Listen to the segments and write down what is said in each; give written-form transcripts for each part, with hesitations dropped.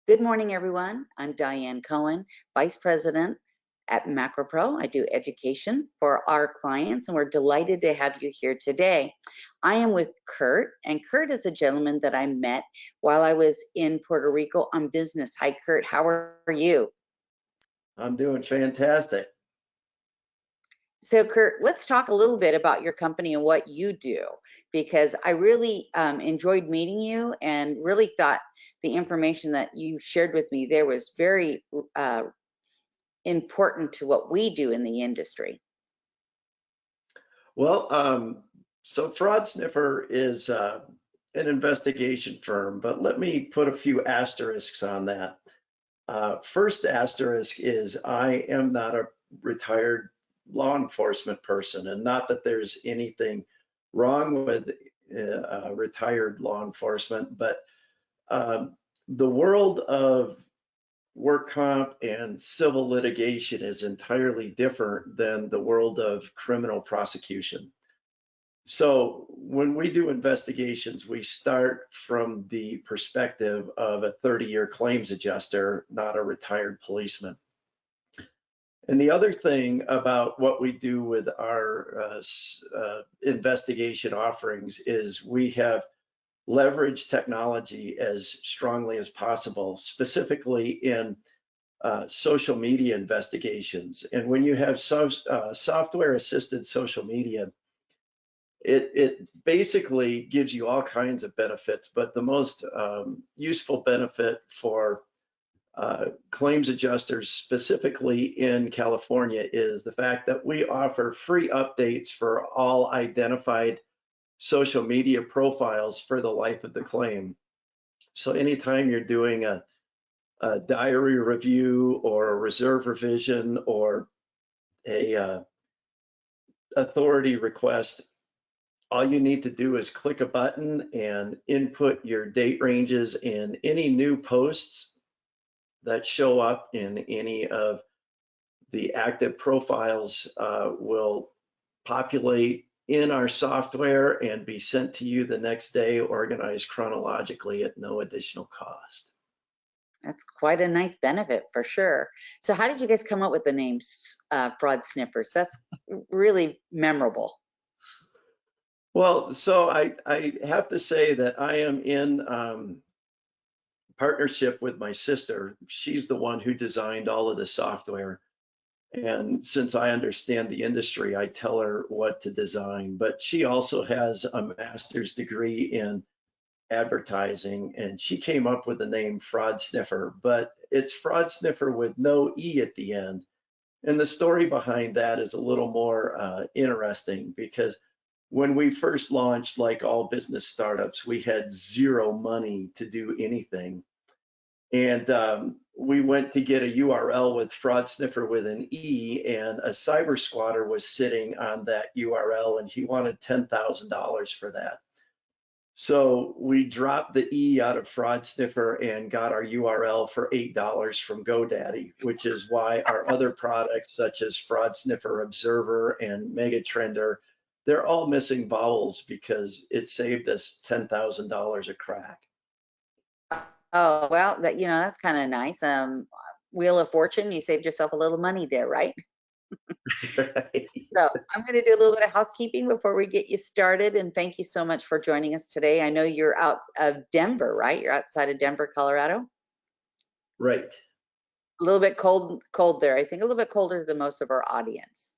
Good morning, everyone. I'm Diane Cohen, Vice President at MacroPro. I do education for our clients, and we're delighted to have you here today. I am with Curt, and Curt is a gentleman that I met while I was in Puerto Rico on business. Hi, Curt. How are you? I'm doing fantastic. So, Curt, let's talk a little bit about your company and what you do, because I really enjoyed meeting you and really thought the information that you shared with me there was very important to what we do in the industry. Well, so FraudSniffr is an investigation firm, but let me put a few asterisks on that. First asterisk is I am not a retired law enforcement person, and not that there's anything wrong with retired law enforcement, but the world of work comp and civil litigation is entirely different than the world of criminal prosecution. So when we do investigations, we start from the perspective of a 30-year claims adjuster, not a retired policeman. And the other thing about what we do with our investigation offerings is we have leveraged technology as strongly as possible, specifically in social media investigations. And when you have software assisted social media, it basically gives you all kinds of benefits, but the most useful benefit for claims adjusters, specifically in California, is the fact that we offer free updates for all identified social media profiles for the life of the claim. So anytime you're doing a diary review or a reserve revision or a authority request, all you need to do is click a button and input your date ranges, and any new posts that show up in any of the active profiles will populate in our software and be sent to you the next day, organized chronologically at no additional cost. That's quite a nice benefit for sure. So how did you guys come up with the name FraudSniffrs? That's really memorable. Well, so I have to say that I am in partnership with my sister. She's the one who designed all of the software. And since I understand the industry, I tell her what to design. But she also has a master's degree in advertising, and she came up with the name FraudSniffr, but it's FraudSniffr with no E at the end. And the story behind that is a little more interesting, because when we first launched, like all business startups, we had zero money to do anything. And we went to get a URL with FraudSniffr with an E, and a cyber squatter was sitting on that URL, and he wanted $10,000 for that. So we dropped the E out of FraudSniffr and got our URL for $8 from GoDaddy, which is why our other products such as FraudSniffr Observer and Megatrender, they're all missing vowels because it saved us $10,000 a crack. Oh, well, that's kind of nice. Wheel of Fortune, you saved yourself a little money there, right? Right. So I'm going to do a little bit of housekeeping before we get you started. And thank you so much for joining us today. I know you're out of Denver, right? You're outside of Denver, Colorado? Right. A little bit cold there. I think a little bit colder than most of our audience.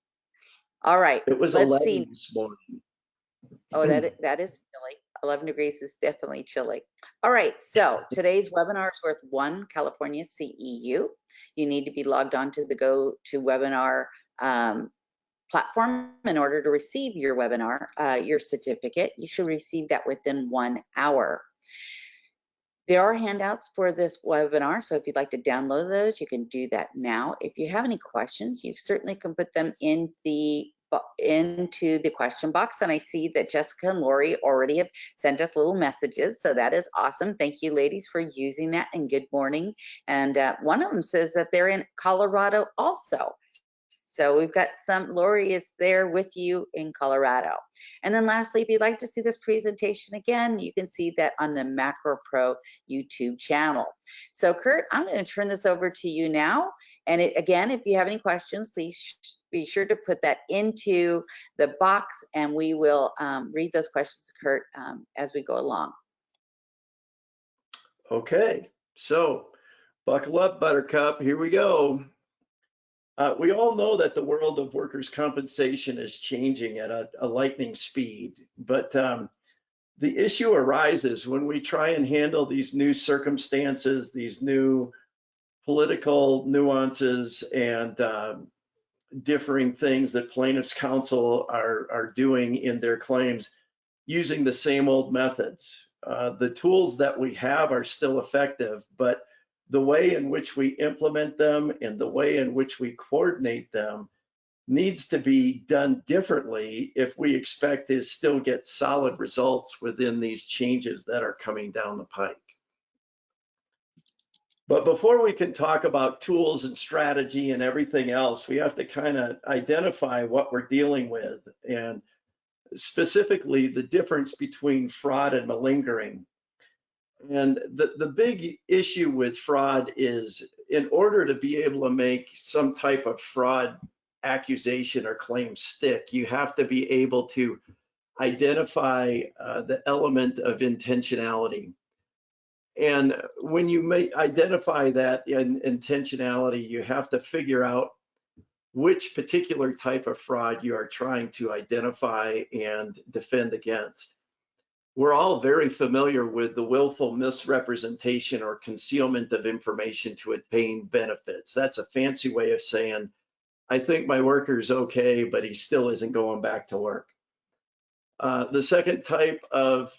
All right. It was 11 this morning. Oh, that is chilly. 11 degrees is definitely chilly. All right, so today's webinar is worth one California CEU. You need to be logged on to the GoToWebinar platform in order to receive your webinar, your certificate. You should receive that within 1 hour. There are handouts for this webinar, so if you'd like to download those, you can do that now. If you have any questions, you certainly can put them into the question box, and I see that Jessica and Lori already have sent us little messages, so that is awesome. Thank you, ladies, for using that, and good morning. And one of them says that they're in Colorado also. So we've got Lori is there with you in Colorado. And then lastly, if you'd like to see this presentation again, you can see that on the Macro Pro YouTube channel. So Curt, I'm going to turn this over to you now. And again, if you have any questions, please be sure to put that into the box and we will read those questions to Curt as we go along. Okay, so buckle up, Buttercup, here we go. We all know that the world of workers' compensation is changing at a lightning speed, but the issue arises when we try and handle these new circumstances, these new political nuances and differing things that plaintiffs' counsel are doing in their claims using the same old methods. The tools that we have are still effective, but the way in which we implement them and the way in which we coordinate them needs to be done differently if we expect to still get solid results within these changes that are coming down the pike. But before we can talk about tools and strategy and everything else, we have to kind of identify what we're dealing with, and specifically the difference between fraud and malingering. And the big issue with fraud is, in order to be able to make some type of fraud accusation or claim stick, you have to be able to identify the element of intentionality. And when you identify that intentionality, you have to figure out which particular type of fraud you are trying to identify and defend against. We're all very familiar with the willful misrepresentation or concealment of information to obtain benefits. That's a fancy way of saying, I think my worker's okay, but he still isn't going back to work. The second type of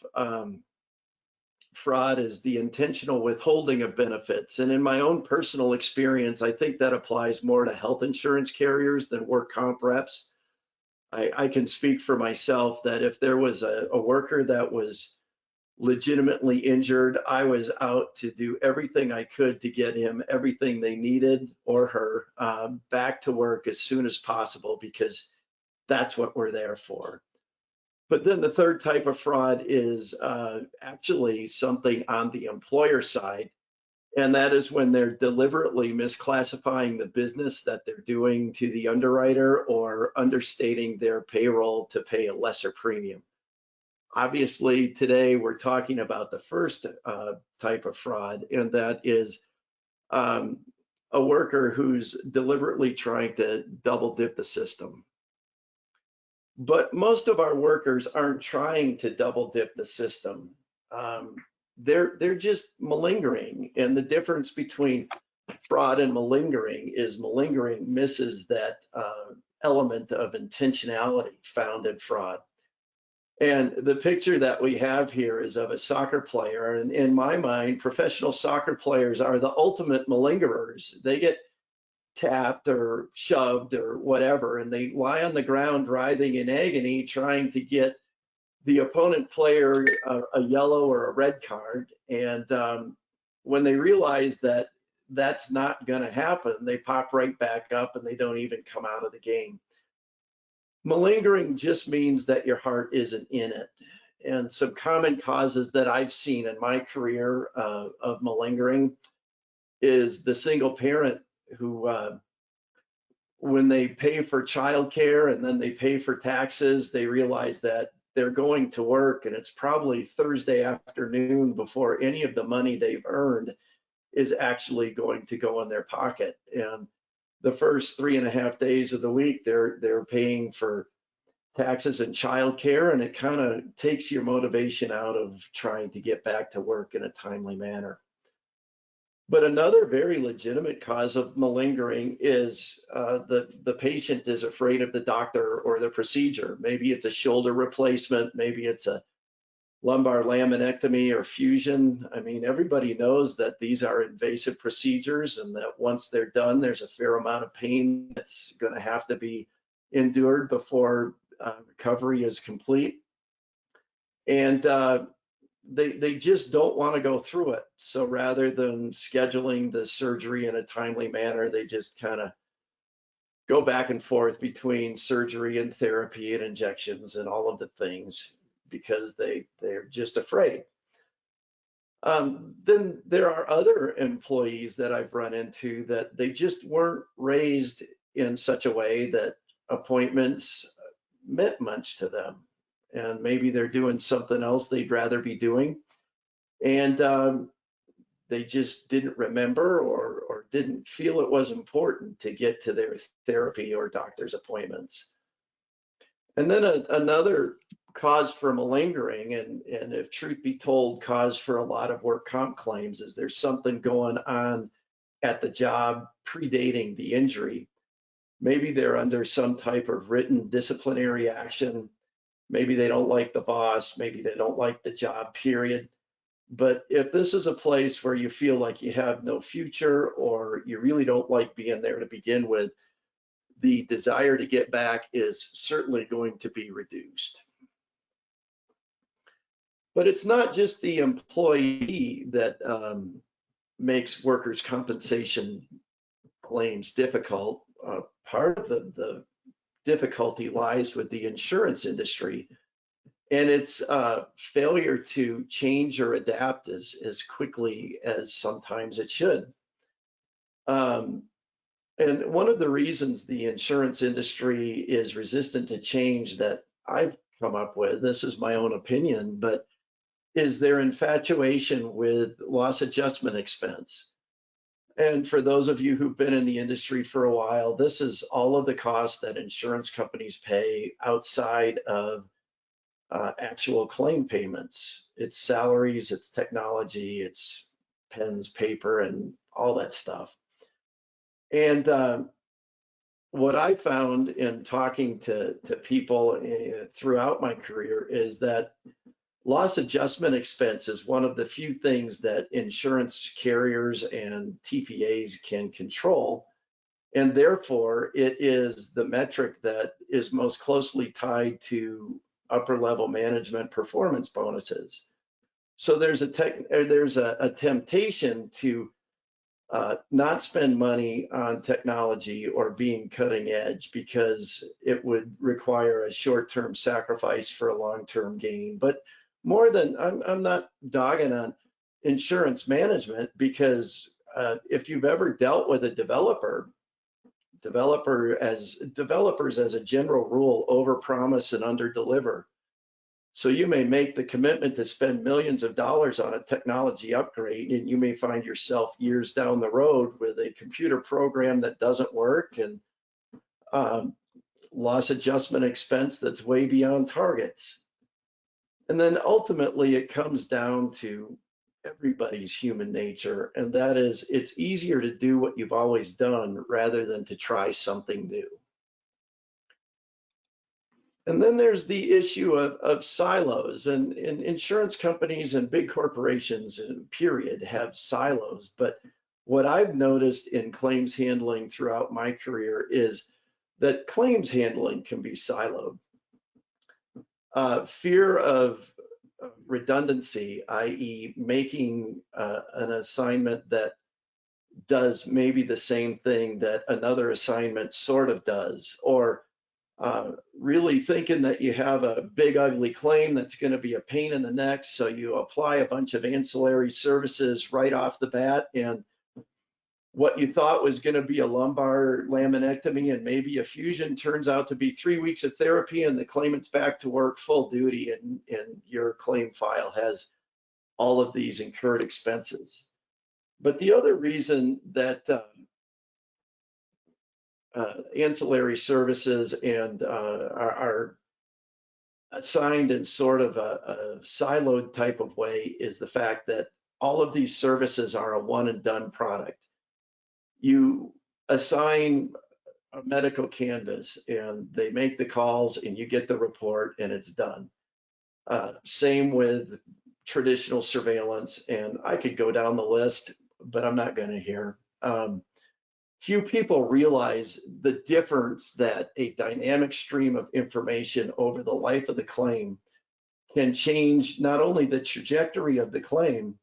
fraud is the intentional withholding of benefits. And in my own personal experience, I think that applies more to health insurance carriers than work comp reps. I can speak for myself that if there was a worker that was legitimately injured, I was out to do everything I could to get him everything they needed or her back to work as soon as possible, because that's what we're there for. But then the third type of fraud is actually something on the employer side. And that is when they're deliberately misclassifying the business that they're doing to the underwriter or understating their payroll to pay a lesser premium. Obviously, today we're talking about the first type of fraud, and that is a worker who's deliberately trying to double dip the system. But most of our workers aren't trying to double dip the system. They're just malingering, and the difference between fraud and malingering is malingering misses that element of intentionality found in fraud. And the picture that we have here is of a soccer player, and in my mind, professional soccer players are the ultimate malingerers. They get tapped or shoved or whatever, and they lie on the ground writhing in agony trying to get the opponent player a yellow or a red card. And when they realize that that's not going to happen, they pop right back up and they don't even come out of the game. Malingering just means that your heart isn't in it. And some common causes that I've seen in my career of malingering is the single parent who, when they pay for childcare and then they pay for taxes, they realize that they're going to work and it's probably Thursday afternoon before any of the money they've earned is actually going to go in their pocket. And the first 3.5 days of the week, they're paying for taxes and childcare, and it kind of takes your motivation out of trying to get back to work in a timely manner. But another very legitimate cause of malingering is the patient is afraid of the doctor or the procedure. Maybe it's a shoulder replacement, maybe it's a lumbar laminectomy or fusion. I mean, everybody knows that these are invasive procedures and that once they're done, there's a fair amount of pain that's going to have to be endured before recovery is complete. And they just don't want to go through it. So rather than scheduling the surgery in a timely manner, they just kind of go back and forth between surgery and therapy and injections and all of the things because they're just afraid. Then there are other employees that I've run into that they just weren't raised in such a way that appointments meant much to them. And maybe they're doing something else they'd rather be doing. And they just didn't remember or didn't feel it was important to get to their therapy or doctor's appointments. And then another cause for malingering, and if truth be told, cause for a lot of work comp claims, is there's something going on at the job predating the injury. Maybe they're under some type of written disciplinary action. Maybe they don't like the boss. Maybe they don't like the job, period. But if this is a place where you feel like you have no future or you really don't like being there to begin with, the desire to get back is certainly going to be reduced. But it's not just the employee that makes workers' compensation claims difficult. Part of the difficulty lies with the insurance industry and its failure to change or adapt as quickly as sometimes it should. And one of the reasons the insurance industry is resistant to change that I've come up with, this is my own opinion, but is their infatuation with loss adjustment expense. And for those of you who've been in the industry for a while, this is all of the costs that insurance companies pay outside of actual claim payments. It's salaries, it's technology, it's pens, paper, and all that stuff. And what I found in talking to people throughout my career is that loss adjustment expense is one of the few things that insurance carriers and TPAs can control. And therefore, it is the metric that is most closely tied to upper level management performance bonuses. So there's a temptation to not spend money on technology or being cutting edge because it would require a short-term sacrifice for a long-term gain. But more than, I'm not dogging on insurance management because if you've ever dealt with a developers as a general rule overpromise and underdeliver. So you may make the commitment to spend millions of dollars on a technology upgrade, and you may find yourself years down the road with a computer program that doesn't work and loss adjustment expense that's way beyond targets. And then ultimately it comes down to everybody's human nature, and that is it's easier to do what you've always done rather than to try something new. And then there's the issue of silos, and insurance companies and big corporations, period, have silos. But what I've noticed in claims handling throughout my career is that claims handling can be siloed. Fear of redundancy, i.e. making an assignment that does maybe the same thing that another assignment sort of does, or really thinking that you have a big ugly claim that's going to be a pain in the neck, so you apply a bunch of ancillary services right off the bat, and what you thought was going to be a lumbar laminectomy and maybe a fusion turns out to be 3 weeks of therapy, and the claimant's back to work full duty, and your claim file has all of these incurred expenses. But the other reason that ancillary services and are assigned in sort of a siloed type of way is the fact that all of these services are a one and done product. You assign a medical canvas and they make the calls and you get the report and it's done. Same with traditional surveillance, and I could go down the list, but I'm not going to here. Few people realize the difference that a dynamic stream of information over the life of the claim can change not only the trajectory of the claim,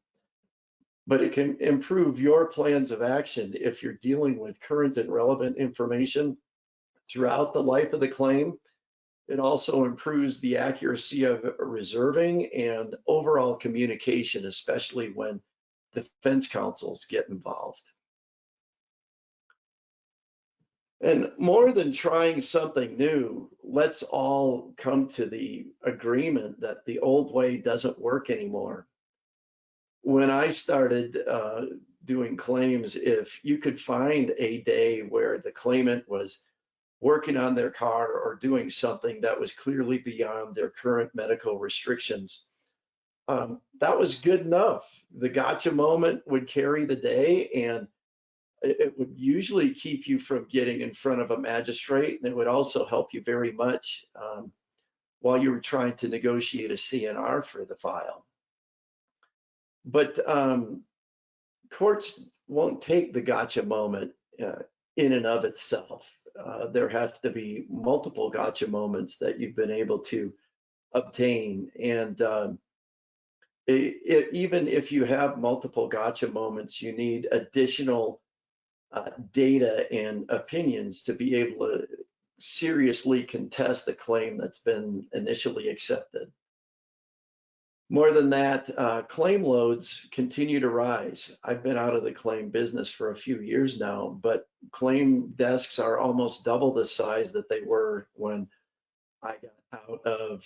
but it can improve your plans of action if you're dealing with current and relevant information throughout the life of the claim. It also improves the accuracy of reserving and overall communication, especially when defense counsels get involved. And more than trying something new, let's all come to the agreement that the old way doesn't work anymore. When I started doing claims, if you could find a day where the claimant was working on their car or doing something that was clearly beyond their current medical restrictions, that was good enough. The gotcha moment would carry the day, and it would usually keep you from getting in front of a magistrate, and it would also help you very much while you were trying to negotiate a CNR for the file. But courts won't take the gotcha moment in and of itself. There have to be multiple gotcha moments that you've been able to obtain. And even if you have multiple gotcha moments, you need additional data and opinions to be able to seriously contest a claim that's been initially accepted. More than that, claim loads continue to rise. I've been out of the claim business for a few years now, but claim desks are almost double the size that they were when I got out of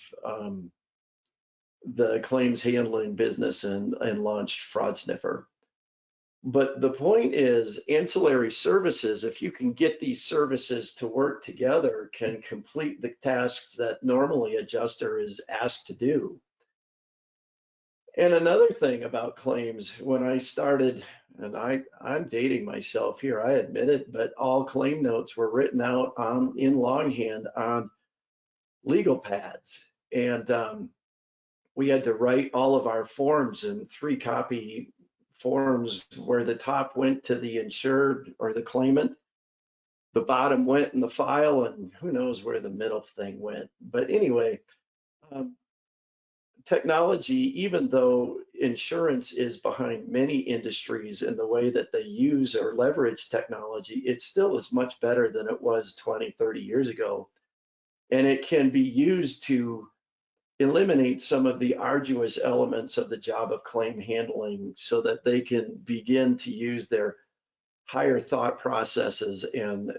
the claims handling business and launched FraudSniffr. But the point is, ancillary services, if you can get these services to work together, can complete the tasks that normally a adjuster is asked to do. And another thing about claims, when I started, and I'm dating myself here, I admit it, but all claim notes were written out in longhand on legal pads. And we had to write all of our forms in 3-copy forms where the top went to the insured or the claimant, the bottom went in the file, and who knows where the middle thing went. But anyway, technology, even though insurance is behind many industries in the way that they use or leverage technology, it still is much better than it was 20, 30 years ago. And it can be used to eliminate some of the arduous elements of the job of claim handling so that they can begin to use their higher thought processes and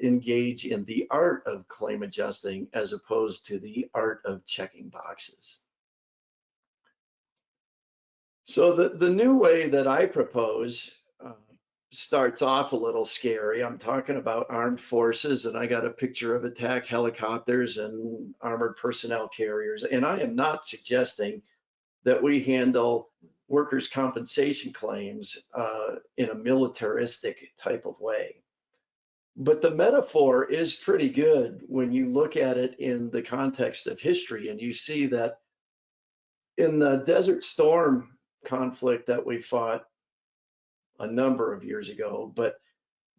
engage in the art of claim adjusting as opposed to the art of checking boxes. So the new way that I propose starts off a little scary. I'm talking about armed forces, and I got a picture of attack helicopters and armored personnel carriers. And I am not suggesting that we handle workers' compensation claims in a militaristic type of way. But the metaphor is pretty good when you look at it in the context of history, and you see that in the Desert Storm conflict that we fought a number of years ago, but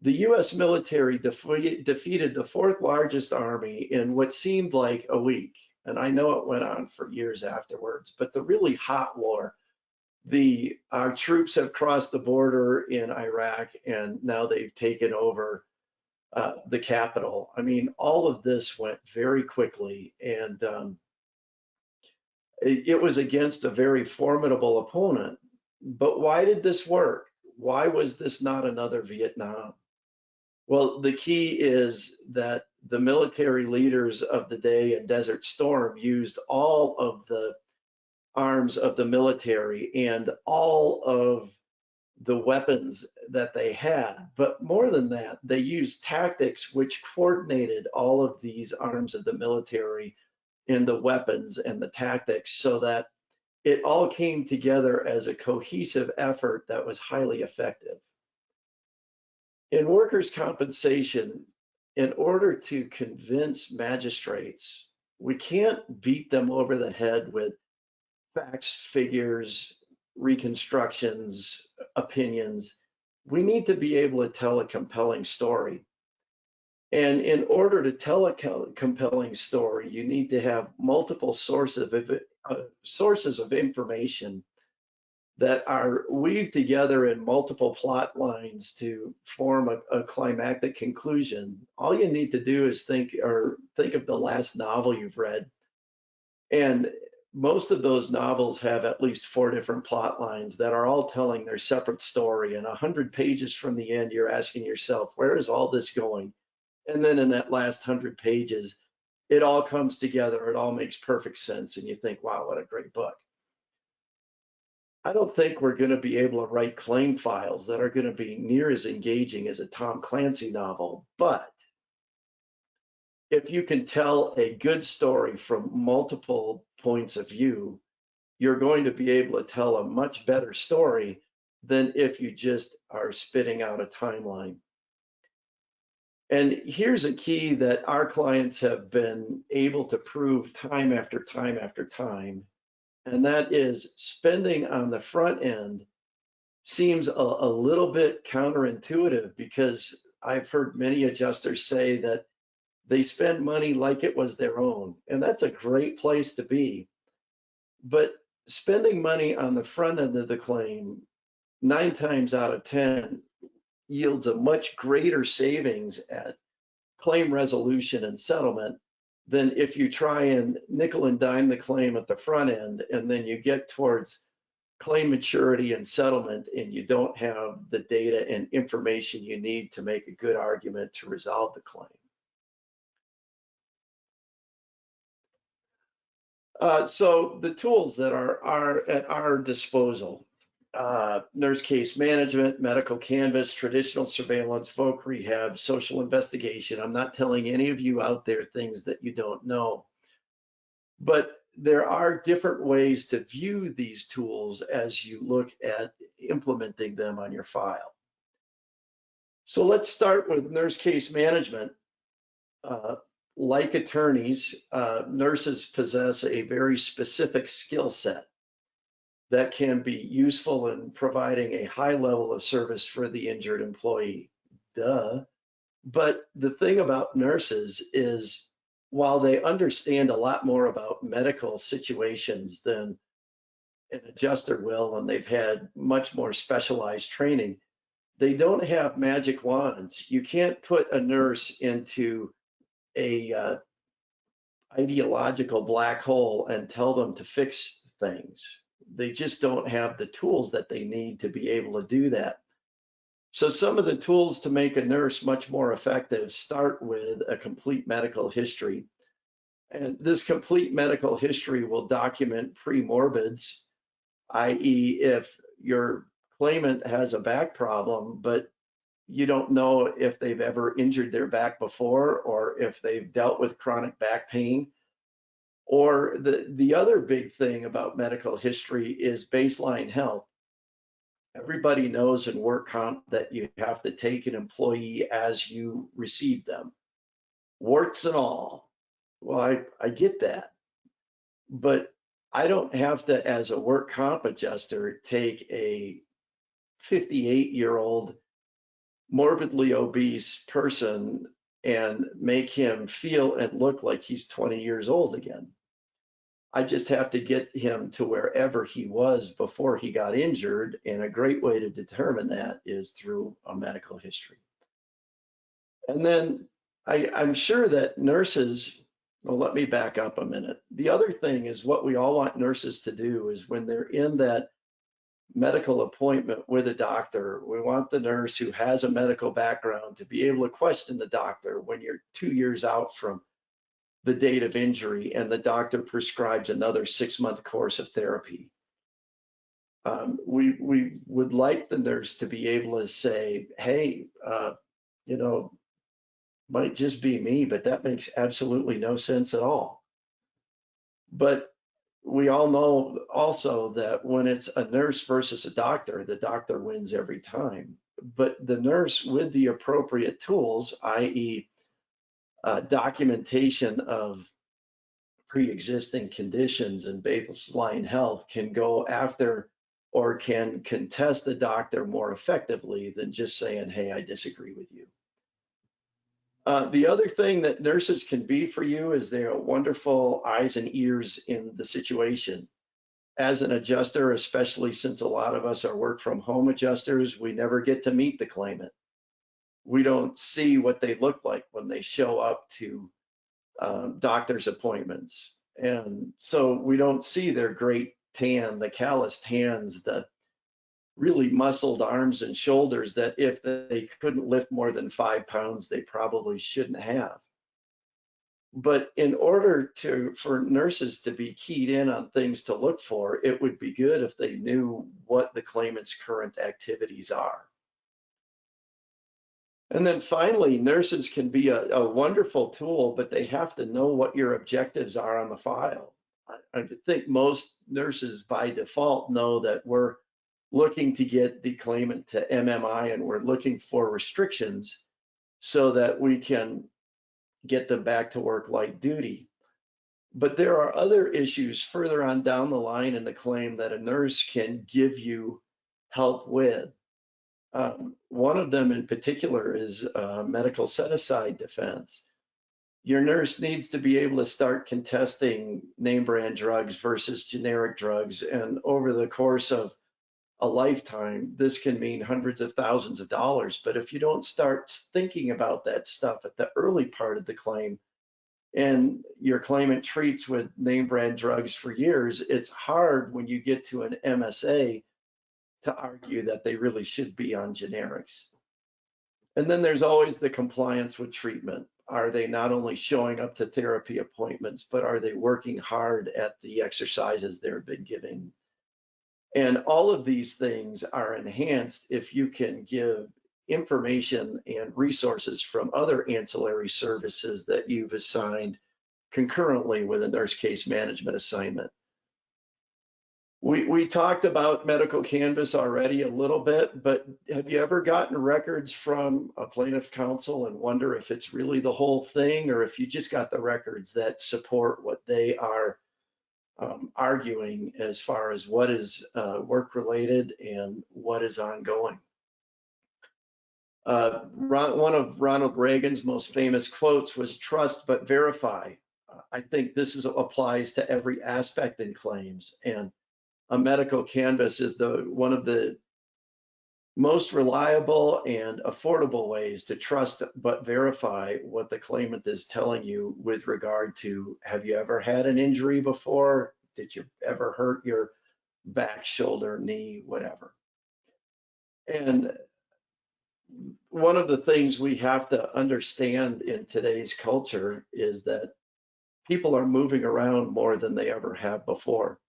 the US military defeated the 4th largest army in what seemed like a week. And I know it went on for years afterwards, but the really hot war, our troops have crossed the border in Iraq, and now they've taken over the capital. I mean, all of this went very quickly, and it was against a very formidable opponent. But why did this work? Why was this not another Vietnam? Well, the key is that the military leaders of the day in Desert Storm used all of the arms of the military and all of the weapons that they had. But more than that, they used tactics which coordinated all of these arms of the military and the weapons and the tactics so that it all came together as a cohesive effort that was highly effective. In workers' compensation, in order to convince magistrates, we can't beat them over the head with facts, figures, reconstructions, opinions. We need to be able to tell a compelling story. And in order to tell a compelling story, you need to have multiple sources of information that are weaved together in multiple plot lines to form a climactic conclusion. All you need to do is think of the last novel you've read. And most of those novels have at least 4 different plot lines that are all telling their separate story. And 100 pages from the end, you're asking yourself, where is all this going? And then in that last 100 pages, it all comes together. It all makes perfect sense. And you think, wow, what a great book. I don't think we're going to be able to write claim files that are going to be near as engaging as a Tom Clancy novel. But if you can tell a good story from multiple points of view, you're going to be able to tell a much better story than if you just are spitting out a timeline. And here's a key that our clients have been able to prove time after time after time, and that is spending on the front end seems a little bit counterintuitive, because I've heard many adjusters say that they spend money like it was their own, and that's a great place to be. But spending money on the front end of the claim, 9 times out of 10, yields a much greater savings at claim resolution and settlement than if you try and nickel and dime the claim at the front end, and then you get towards claim maturity and settlement and you don't have the data and information you need to make a good argument to resolve the claim. So the tools that are at our disposal: nurse case management, medical canvas, traditional surveillance, voc rehab, social investigation. I'm not telling any of you out there things that you don't know, but there are different ways to view these tools as you look at implementing them on your file. So let's start with nurse case management. Like attorneys, nurses possess a very specific skill set that can be useful in providing a high level of service for the injured employee. Duh. But the thing about nurses is, while they understand a lot more about medical situations than an adjuster will, and they've had much more specialized training, they don't have magic wands. You can't put a nurse into a ideological black hole and tell them to fix things. They just don't have the tools that they need to be able to do that. So some of the tools to make a nurse much more effective start with a complete medical history. And this complete medical history will document pre-morbids, i.e. if your claimant has a back problem, but you don't know if they've ever injured their back before or if they've dealt with chronic back pain. Or the other big thing about medical history is baseline health. Everybody knows in work comp that you have to take an employee as you receive them, warts and all. Well, I get that, but I don't have to, as a work comp adjuster, take a 58-year-old morbidly obese person and make him feel and look like he's 20 years old again. I just have to get him to wherever he was before he got injured, and a great way to determine that is through a medical history. And then I'm sure that nurses, well, let me back up a minute. The other thing is, what we all want nurses to do is, when they're in that medical appointment with a doctor, we want the nurse who has a medical background to be able to question the doctor when you're 2 years out from the date of injury and the doctor prescribes another 6-month course of therapy. We would like the nurse to be able to say, hey, might just be me, but that makes absolutely no sense at all. But we all know also that when it's a nurse versus a doctor, the doctor wins every time. But the nurse with the appropriate tools, i.e. Documentation of pre-existing conditions and baseline health, can go after or can contest the doctor more effectively than just saying, hey, I disagree with you. The other thing that nurses can be for you is they are wonderful eyes and ears in the situation. as an adjuster, especially since a lot of us are work from home adjusters, we never get to meet the claimant. We don't see what they look like when they show up to doctor's appointments. And so we don't see their great tan, the calloused hands, the really muscled arms and shoulders that if they couldn't lift more than 5 pounds, they probably shouldn't have. But in order for nurses to be keyed in on things to look for, it would be good if they knew what the claimant's current activities are. And then finally, nurses can be a wonderful tool, but they have to know what your objectives are on the file. I think most nurses by default know that we're looking to get the claimant to MMI and we're looking for restrictions so that we can get them back to work light duty. But there are other issues further on down the line in the claim that a nurse can give you help with. One of them in particular is medical set-aside defense. Your nurse needs to be able to start contesting name brand drugs versus generic drugs. And over the course of a lifetime, this can mean hundreds of thousands of dollars. But if you don't start thinking about that stuff at the early part of the claim, and your claimant treats with name brand drugs for years, it's hard when you get to an MSA to argue that they really should be on generics. And then there's always the compliance with treatment. Are they not only showing up to therapy appointments, but are they working hard at the exercises they've been giving? And all of these things are enhanced if you can give information and resources from other ancillary services that you've assigned concurrently with a nurse case management assignment. We talked about medical canvas already a little bit, but have you ever gotten records from a plaintiff counsel and wonder if it's really the whole thing or if you just got the records that support what they are arguing as far as what is work-related and what is ongoing? One of Ronald Reagan's most famous quotes was "Trust but verify." I think this applies to every aspect in claims, and a medical canvas is one of the most reliable and affordable ways to trust but verify what the claimant is telling you with regard to, have you ever had an injury before? Did you ever hurt your back, shoulder, knee, whatever? And one of the things we have to understand in today's culture is that people are moving around more than they ever have before.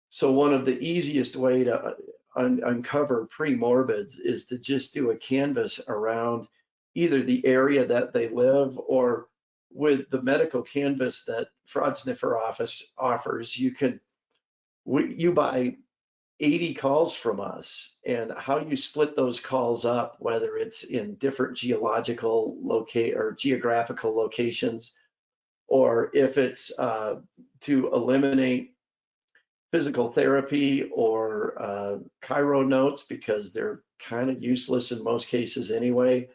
So one of the easiest way to uncover pre-morbids is to just do a canvas around either the area that they live, or with the medical canvas that FraudSniffr offers, you buy 80 calls from us, and how you split those calls up, whether it's in different geographical locations, or if it's to eliminate physical therapy or chiro notes because they're kind of useless in most cases anyway,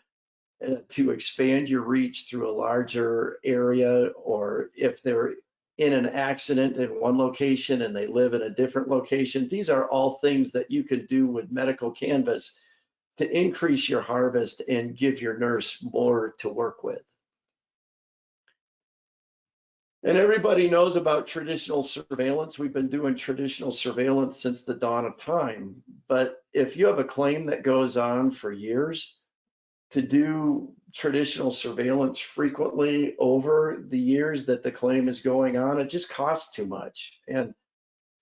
to expand your reach through a larger area, or if they're in an accident in one location and they live in a different location. These are all things that you can do with medical canvas to increase your harvest and give your nurse more to work with. And everybody knows about traditional surveillance. We've been doing traditional surveillance since the dawn of time. But if you have a claim that goes on for years, to do traditional surveillance frequently over the years that the claim is going on, it just costs too much. And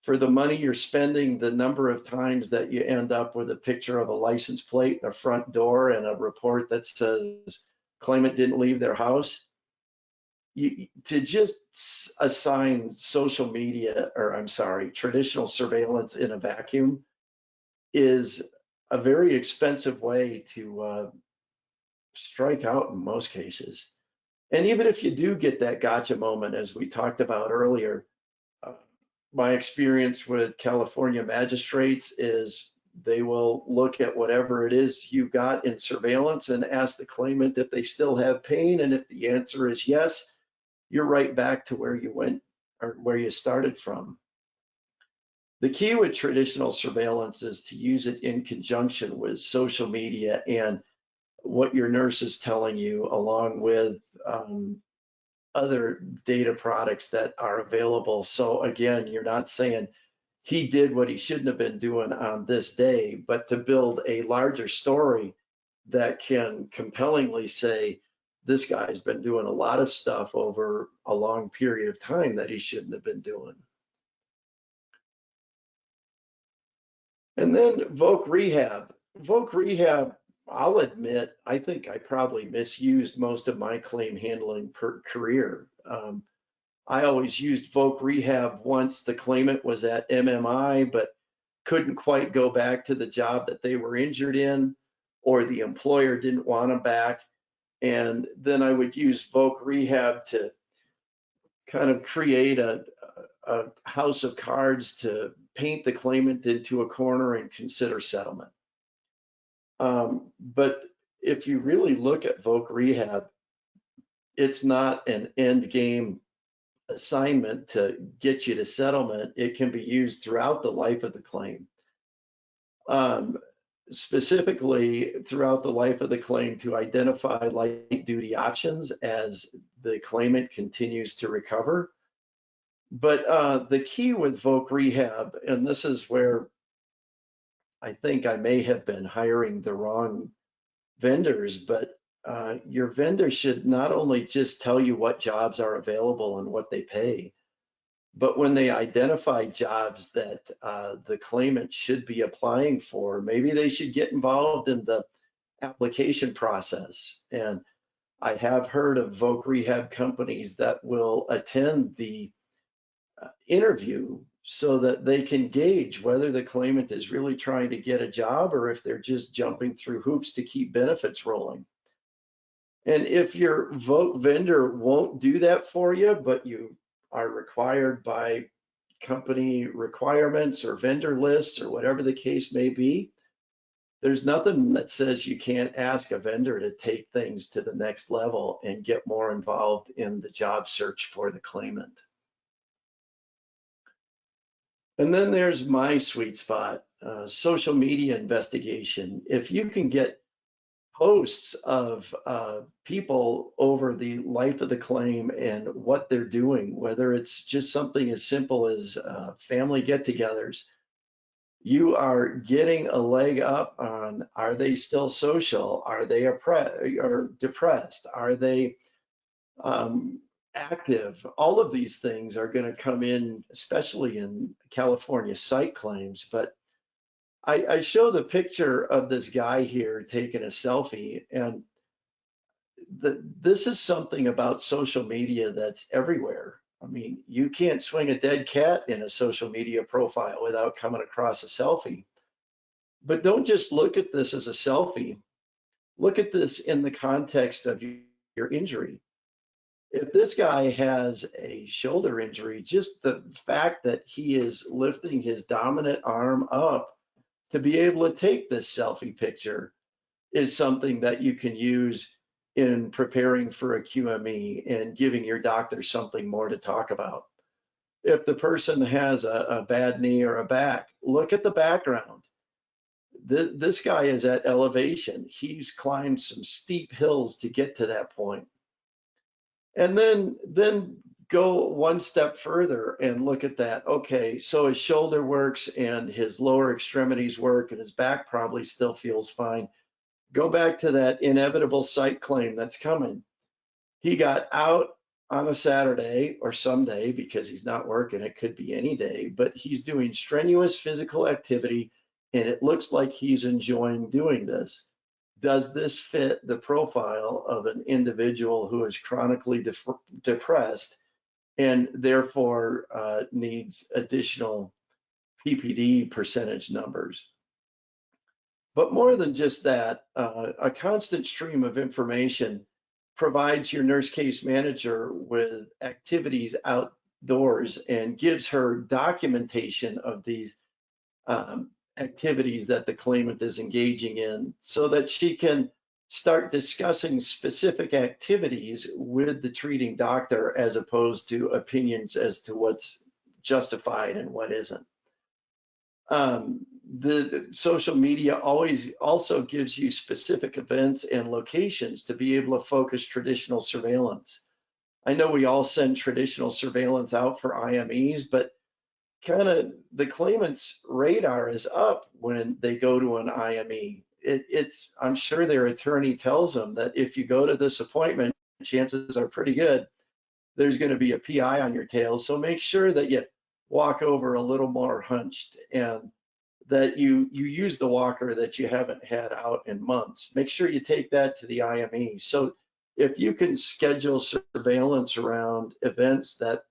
for the money you're spending, the number of times that you end up with a picture of a license plate and a front door and a report that says claimant didn't leave their house, to just assign traditional surveillance in a vacuum is a very expensive way to strike out in most cases. And even if you do get that gotcha moment, as we talked about earlier, my experience with California magistrates is they will look at whatever it is you got in surveillance and ask the claimant if they still have pain. And if the answer is yes, you're right back to where you went or where you started from. The key with traditional surveillance is to use it in conjunction with social media and what your nurse is telling you, along with other data products that are available. So again, you're not saying he did what he shouldn't have been doing on this day, but to build a larger story that can compellingly say, this guy's been doing a lot of stuff over a long period of time that he shouldn't have been doing. And then Voc Rehab. Voc Rehab, I'll admit, I think I probably misused most of my claim handling career. I always used Voc Rehab once the claimant was at MMI, but couldn't quite go back to the job that they were injured in, or the employer didn't want them back. And then I would use Voc Rehab to kind of create a house of cards to paint the claimant into a corner and consider settlement. But if you really look at Voc Rehab, it's not an end game assignment to get you to settlement. It can be used throughout the life of the claim. Specifically throughout the life of the claim to identify light duty options as the claimant continues to recover. But the key with Voc Rehab, and this is where I think I may have been hiring the wrong vendors, but your vendor should not only just tell you what jobs are available and what they pay, but when they identify jobs that the claimant should be applying for, maybe they should get involved in the application process. And I have heard of Voc Rehab companies that will attend the interview so that they can gauge whether the claimant is really trying to get a job or if they're just jumping through hoops to keep benefits rolling. And if your Voc vendor won't do that for you, but you are required by company requirements or vendor lists or whatever the case may be, there's nothing that says you can't ask a vendor to take things to the next level and get more involved in the job search for the claimant. And then there's my sweet spot, social media investigation. If you can get posts of people over the life of the claim and what they're doing, whether it's just something as simple as family get-togethers, you are getting a leg up on, are they still social? Are they depressed? Are they active? All of these things are going to come in, especially in California psych claims. But I show the picture of this guy here taking a selfie, and this is something about social media that's everywhere. I mean, you can't swing a dead cat in a social media profile without coming across a selfie. But don't just look at this as a selfie. Look at this in the context of your injury. If this guy has a shoulder injury, just the fact that he is lifting his dominant arm up to be able to take this selfie picture is something that you can use in preparing for a QME and giving your doctor something more to talk about. If the person has a bad knee or a back, look at the background. This guy is at elevation. He's climbed some steep hills to get to that point. And then go one step further and look at that. Okay, so his shoulder works and his lower extremities work and his back probably still feels fine. Go back to that inevitable psych claim that's coming. He got out on a Saturday or someday because he's not working. It could be any day, but he's doing strenuous physical activity and it looks like he's enjoying doing this. Does this fit the profile of an individual who is chronically depressed and therefore needs additional PPD percentage numbers? But more than just that, a constant stream of information provides your nurse case manager with activities outdoors and gives her documentation of these activities that the claimant is engaging in so that she can start discussing specific activities with the treating doctor as opposed to opinions as to what's justified and what isn't. The social media always also gives you specific events and locations to be able to focus traditional surveillance. I know we all send traditional surveillance out for IMEs, but kind of the claimant's radar is up when they go to an IME. I'm sure their attorney tells them that if you go to this appointment, chances are pretty good there's going to be a PI on your tail. So make sure that you walk over a little more hunched and that you use the walker that you haven't had out in months. Make sure you take that to the IME. So if you can schedule surveillance around events that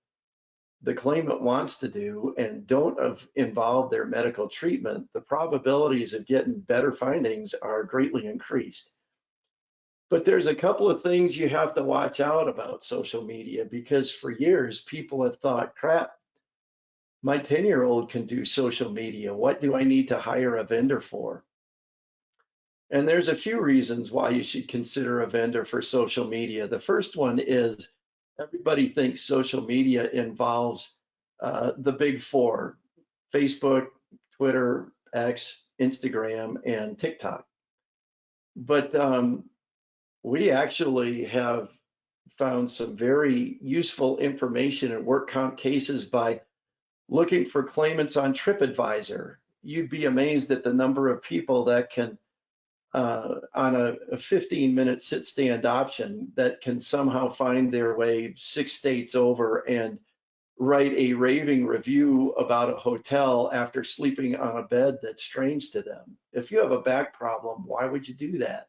the claimant wants to do and don't involve their medical treatment, the probabilities of getting better findings are greatly increased. But there's a couple of things you have to watch out about social media, because for years people have thought, crap, my 10-year-old can do social media. What do I need to hire a vendor for? And there's a few reasons why you should consider a vendor for social media. The first one is everybody thinks social media involves the big four: Facebook, Twitter, X, Instagram, and TikTok. But we actually have found some very useful information in work comp cases by looking for claimants on TripAdvisor. You'd be amazed at the number of people that can, on a 15-minute sit-stand option, that can somehow find their way 6 states over and write a raving review about a hotel after sleeping on a bed that's strange to them. If you have a back problem, why would you do that?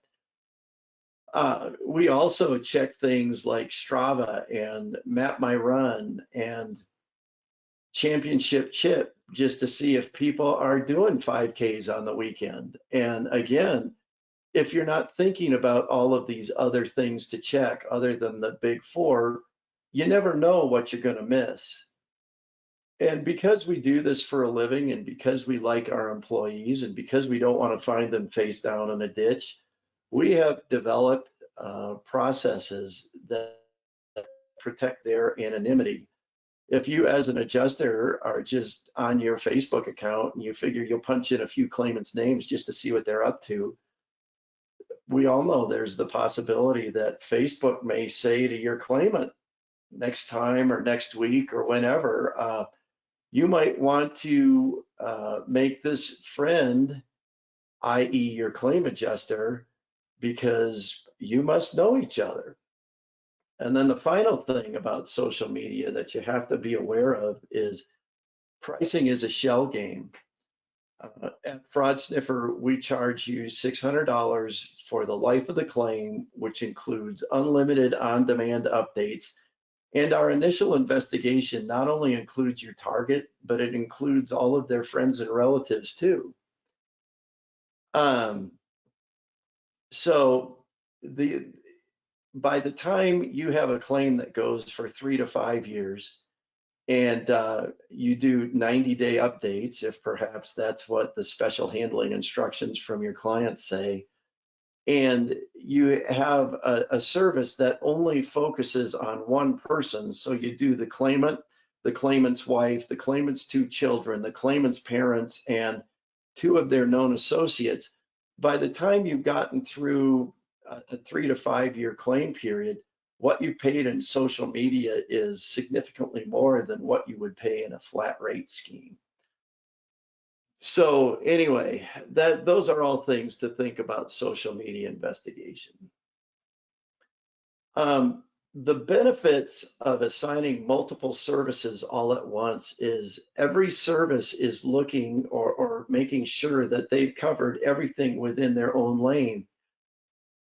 We also check things like Strava and Map My Run and Championship Chip just to see if people are doing 5Ks on the weekend. And again, if you're not thinking about all of these other things to check other than the big four, you never know what you're going to miss. And because we do this for a living, and because we like our employees, and because we don't want to find them face down in a ditch, we have developed processes that protect their anonymity. If you as an adjuster are just on your Facebook account and you figure you'll punch in a few claimants' names just to see what they're up to, we all know there's the possibility that Facebook may say to your claimant next time or next week or whenever, you might want to make this friend, i.e. your claim adjuster, because you must know each other. And then the final thing about social media that you have to be aware of is pricing is a shell game. At FraudSniffr, we charge you $600 for the life of the claim, which includes unlimited on-demand updates. And our initial investigation not only includes your target, but it includes all of their friends and relatives too. So by the time you have a claim that goes for 3 to 5 years, and you do 90-day updates, if perhaps that's what the special handling instructions from your clients say, and you have a service that only focuses on one person, so you do the claimant, the claimant's wife, the claimant's 2 children, the claimant's parents, and 2 of their known associates, by the time you've gotten through a 3 to 5 year claim period, what you paid in social media is significantly more than what you would pay in a flat rate scheme. So anyway, those are all things to think about social media investigation. The benefits of assigning multiple services all at once is every service is looking or making sure that they've covered everything within their own lane.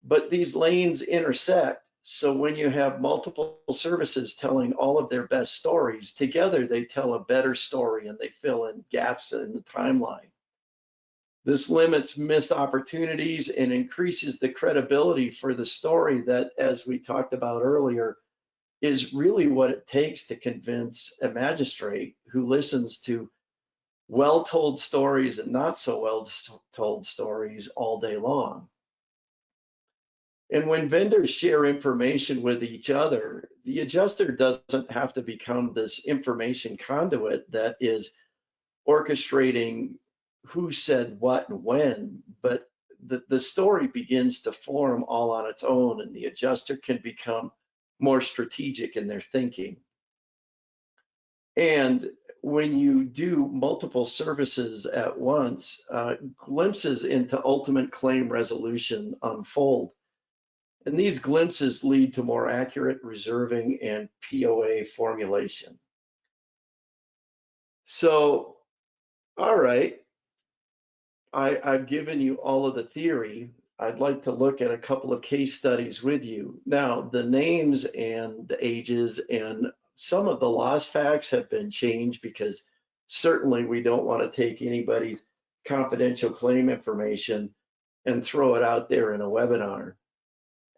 But these lanes intersect. So when you have multiple services telling all of their best stories, together they tell a better story and they fill in gaps in the timeline. This limits missed opportunities and increases the credibility for the story that, as we talked about earlier, is really what it takes to convince a magistrate who listens to well-told stories and not so well-told stories all day long. And when vendors share information with each other, the adjuster doesn't have to become this information conduit that is orchestrating who said what and when, but the story begins to form all on its own, and the adjuster can become more strategic in their thinking. And when you do multiple services at once, glimpses into ultimate claim resolution unfold. And these glimpses lead to more accurate reserving and POA formulation. So, all right, I've given you all of the theory. I'd like to look at a couple of case studies with you. Now, the names and the ages and some of the loss facts have been changed because certainly we don't want to take anybody's confidential claim information and throw it out there in a webinar.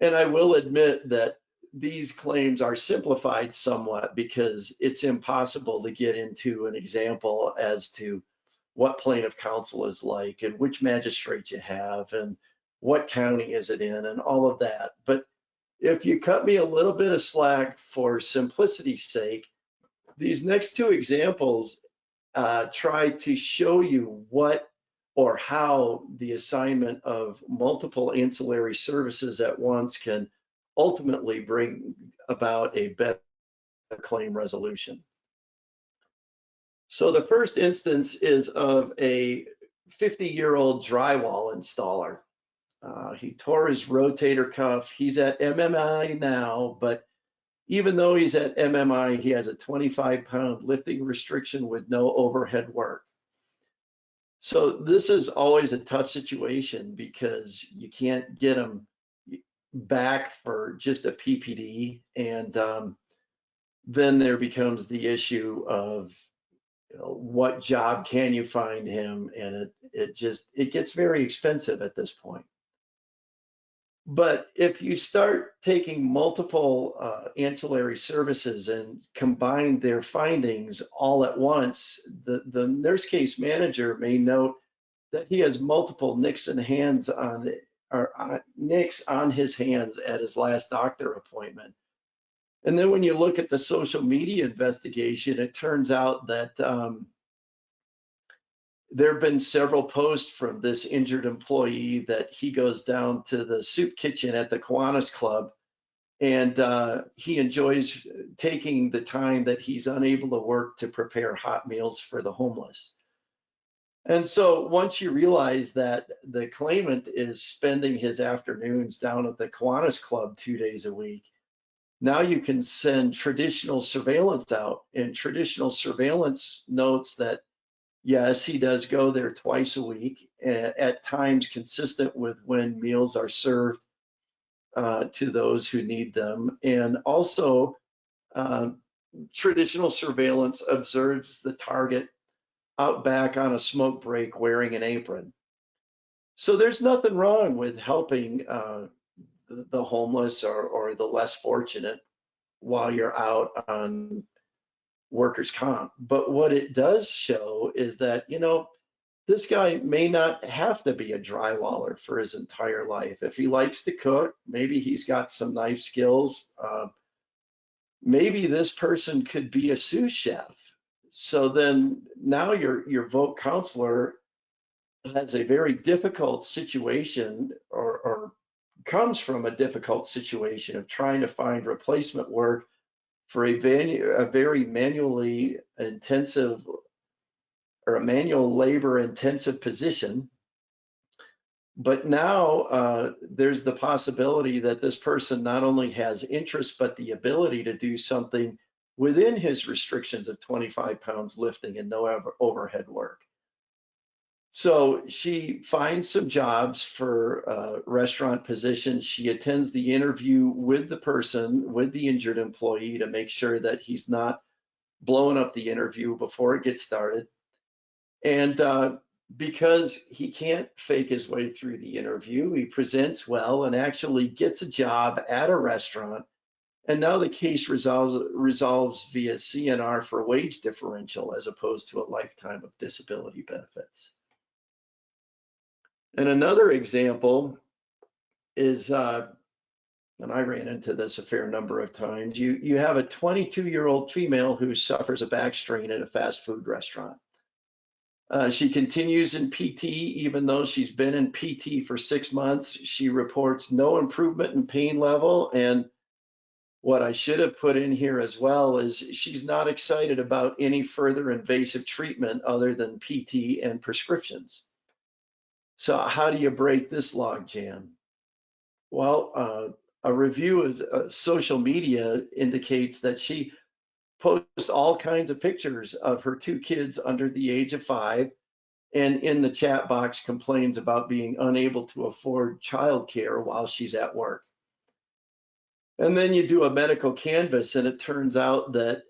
And I will admit that these claims are simplified somewhat because it's impossible to get into an example as to what plaintiff counsel is like and which magistrate you have and what county is it in and all of that. But if you cut me a little bit of slack for simplicity's sake, these next two examples try to show you what or how the assignment of multiple ancillary services at once can ultimately bring about a better claim resolution. So the first instance is of a 50-year-old drywall installer. He tore his rotator cuff. He's at MMI now, but even though he's at MMI, he has a 25-pound lifting restriction with no overhead work. So this is always a tough situation because you can't get him back for just a PPD, and then there becomes the issue of what job can you find him, and it gets very expensive at this point. But if you start taking multiple ancillary services and combine their findings all at once, the nurse case manager may note that he has multiple nicks on his hands at his last doctor appointment. And then when you look at the social media investigation, it turns out that there have been several posts from this injured employee that he goes down to the soup kitchen at the Kiwanis Club, and he enjoys taking the time that he's unable to work to prepare hot meals for the homeless. And so once you realize that the claimant is spending his afternoons down at the Kiwanis Club 2 days a week, now you can send traditional surveillance out, and traditional surveillance notes that yes, he does go there twice a week, at times consistent with when meals are served to those who need them. And also, traditional surveillance observes the target out back on a smoke break wearing an apron. So there's nothing wrong with helping the homeless or the less fortunate while you're out on workers' comp. But what it does show is that, this guy may not have to be a drywaller for his entire life. If he likes to cook, maybe he's got some knife skills. Maybe this person could be a sous chef. So then now your voc counselor has a very difficult situation or comes from a difficult situation of trying to find replacement work for a very manually intensive or a manual labor intensive position. But now there's the possibility that this person not only has interest, but the ability to do something within his restrictions of 25 pounds lifting and no overhead work. So she finds some jobs for restaurant positions. She attends the interview with the person, with the injured employee, to make sure that he's not blowing up the interview before it gets started. And because he can't fake his way through the interview, he presents well and actually gets a job at a restaurant. And now the case resolves via CNR for wage differential as opposed to a lifetime of disability benefits. And another example is, and I ran into this a fair number of times, you have a 22-year-old female who suffers a back strain at a fast food restaurant. She continues in PT, even though she's been in PT for 6 months. She reports no improvement in pain level. And what I should have put in here as well is she's not excited about any further invasive treatment other than PT and prescriptions. So how do you break this logjam? Well, a review of social media indicates that she posts all kinds of pictures of her 2 kids under the age of 5, and in the chat box complains about being unable to afford childcare while she's at work. And then you do a medical canvas, and it turns out that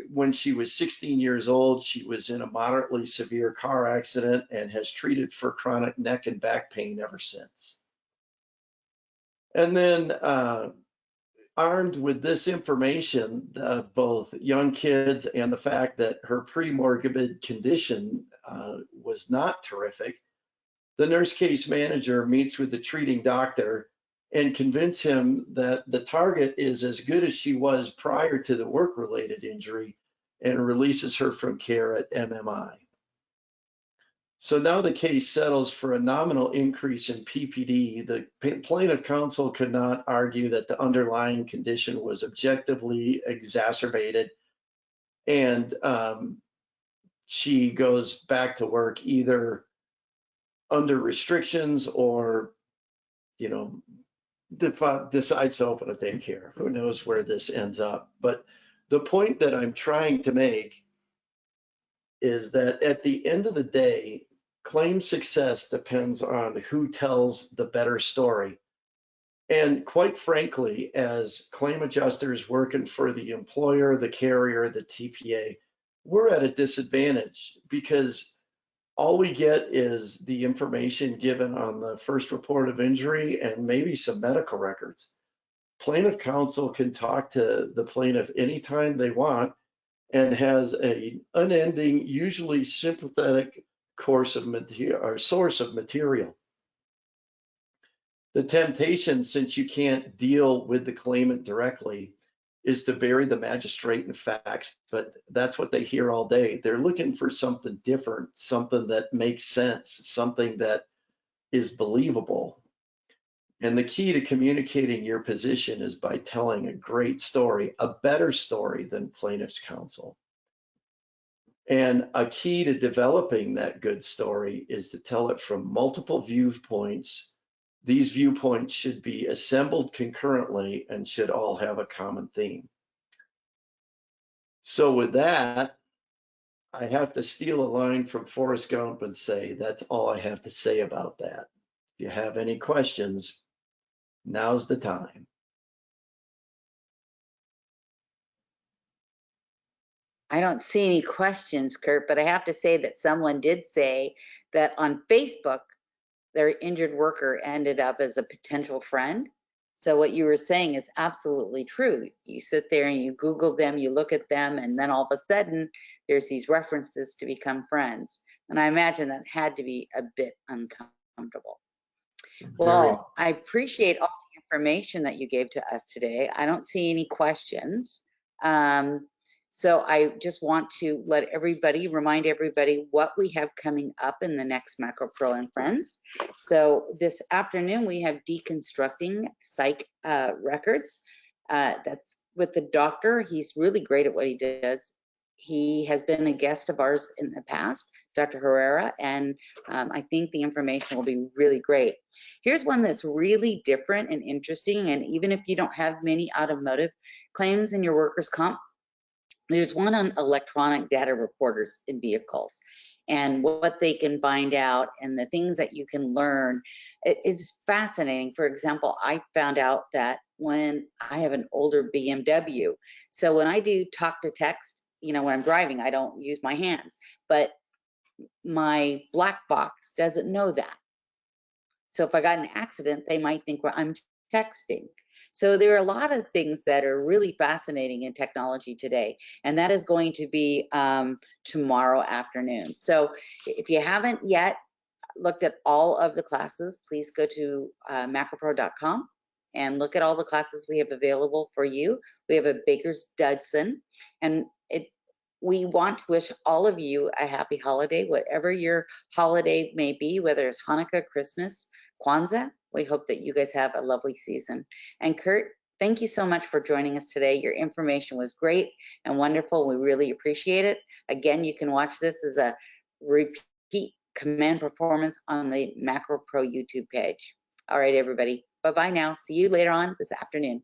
when she was 16 years old, she was in a moderately severe car accident and has treated for chronic neck and back pain ever since. And then armed with this information, both young kids and the fact that her pre-morbid condition was not terrific, the nurse case manager meets with the treating doctor and convince him that the target is as good as she was prior to the work-related injury and releases her from care at MMI. So now the case settles for a nominal increase in PPD. The plaintiff counsel could not argue that the underlying condition was objectively exacerbated, and she goes back to work either under restrictions or, you know, decides to open a daycare. Who knows where this ends up? But the point that I'm trying to make is that at the end of the day, claim success depends on who tells the better story. And quite frankly, as claim adjusters working for the employer, the carrier, the TPA, we're at a disadvantage because all we get is the information given on the first report of injury and maybe some medical records. Plaintiff counsel can talk to the plaintiff anytime they want and has an unending, usually sympathetic course of material or source of material. The temptation, since you can't deal with the claimant directly, is to bury the magistrate in facts, but that's what they hear all day. They're looking for something different, something that makes sense, something that is believable. And the key to communicating your position is by telling a great story, a better story than plaintiff's counsel. And a key to developing that good story is to tell it from multiple viewpoints. These viewpoints should be assembled concurrently and should all have a common theme. So with that, I have to steal a line from Forrest Gump and say, that's all I have to say about that. If you have any questions, now's the time. I don't see any questions, Curt, but I have to say that someone did say that on Facebook, their injured worker ended up as a potential friend. So what you were saying is absolutely true. You sit there and you Google them, you look at them, and then all of a sudden there's these references to become friends. And I imagine that had to be a bit uncomfortable. Well, I appreciate all the information that you gave to us today. I don't see any questions. So I just want to remind everybody what we have coming up in the next Macro Pro and Friends. So this afternoon we have deconstructing psych records. That's with the doctor. He's really great at what he does. He has been a guest of ours in the past, Dr. Herrera, and I think the information will be really great. Here's one that's really different and interesting, and even if you don't have many automotive claims in your workers' comp, there's one on electronic data recorders in vehicles and what they can find out and the things that you can learn. It's fascinating. For example, I found out that when I have an older BMW, so when I do talk to text, you know, when I'm driving, I don't use my hands, but my black box doesn't know that. So if I got in an accident, they might think, well, I'm texting. So there are a lot of things that are really fascinating in technology today, and that is going to be tomorrow afternoon. So if you haven't yet looked at all of the classes, please go to macropro.com and look at all the classes we have available for you. We have a baker's dozen, and we want to wish all of you a happy holiday, whatever your holiday may be, whether it's Hanukkah, Christmas, Kwanzaa. We hope that you guys have a lovely season. And Curt, thank you so much for joining us today. Your information was great and wonderful. We really appreciate it. Again, you can watch this as a repeat command performance on the Macro Pro YouTube page. All right, everybody. Bye-bye now. See you later on this afternoon.